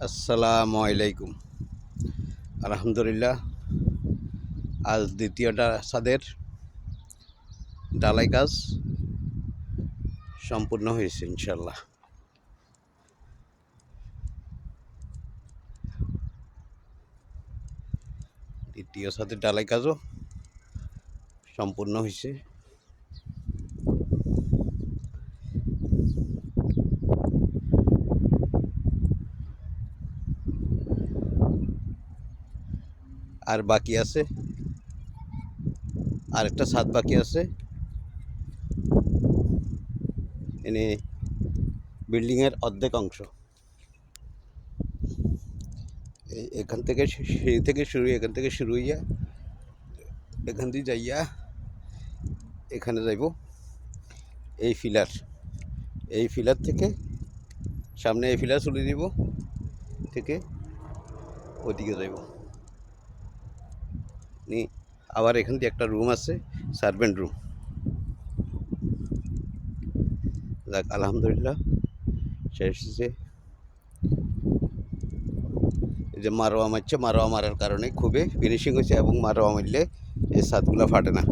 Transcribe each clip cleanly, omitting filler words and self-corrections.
আসসালামু আলাইকুম। আলহামদুলিল্লাহ, আজ দ্বিতীয়টা ছাদের ঢালাই কাজ সম্পূর্ণ হয়েছে ইনশাল্লাহ। দ্বিতীয় ছাদের ঢালাই কাজও সম্পূর্ণ হয়েছে। আর বাকি আছে, আরেকটা ছাদ বাকি আছে। এনে বিল্ডিংয়ের অর্ধেক অংশ এখান থেকে সিঁড়ি থেকে শুরু, এখান থেকে শুরু হইয়া এখান দিয়ে যাইয়া এখানে যাইব এই ফিলার থেকে সামনে এই ফিলার চলে দিব থেকে ওদিকে যাইব। আবার এখান দিয়ে একটা রুম আছে, সার্ভেন্ট রুম। যাক আলহামদুলিল্লাহ শেষ হয়েছে। এই যে মারোয়া মারছে, মারোয়া মারার কারণে খুবই ফিনিশিং হয়েছে, এবং মারোয়া মারলে এই ছাদগুলো ফাটে না।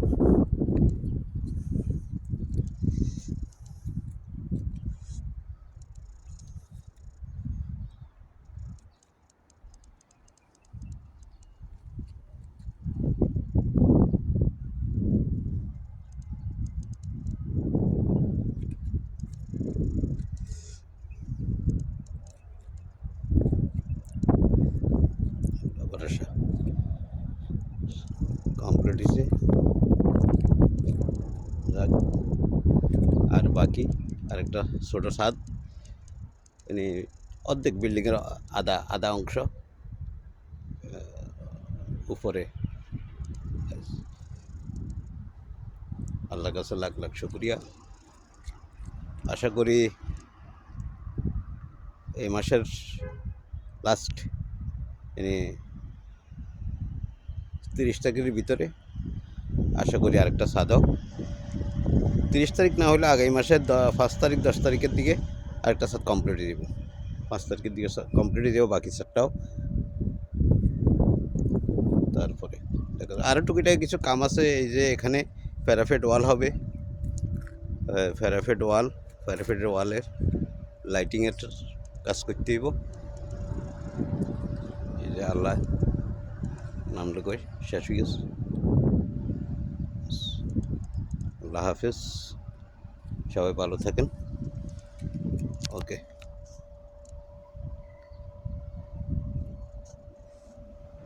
কমপ্লিট হয়েছে। যাক, আর বাকি আরেকটা ছোটো ছাদ, মানে অর্ধেক বিল্ডিংয়ের আধা অংশ উপরে। আল্লাহর কাছে লাখ লাখ শুকরিয়া। আশা করি এই মাসের লাস্ট, মানে 30 তারিখের ভিতরে আশা করি আরেকটা ছাদ হোক। 30 তারিখ না হলে আগামী মাসের 5 তারিখ 10 তারিখের দিকে আরেকটা ছাদ কমপ্লিট দেব। 5 তারিখের দিকে কমপ্লিট দেবো বাকি ছাদটাও। তারপরে আরও টুকিটাকি কিছু কাম আছে। এই যে এখানে প্যারাফেট ওয়াল হবে, প্যারাফেটের ওয়ালের লাইটিংয়ের কাজ করতে হইব। এই যে আল্লাহ নাম লেখে শেষ হয়ে গেছে। আল্লাহ হাফেজ, সবাই ভালো থাকেন। ওকে।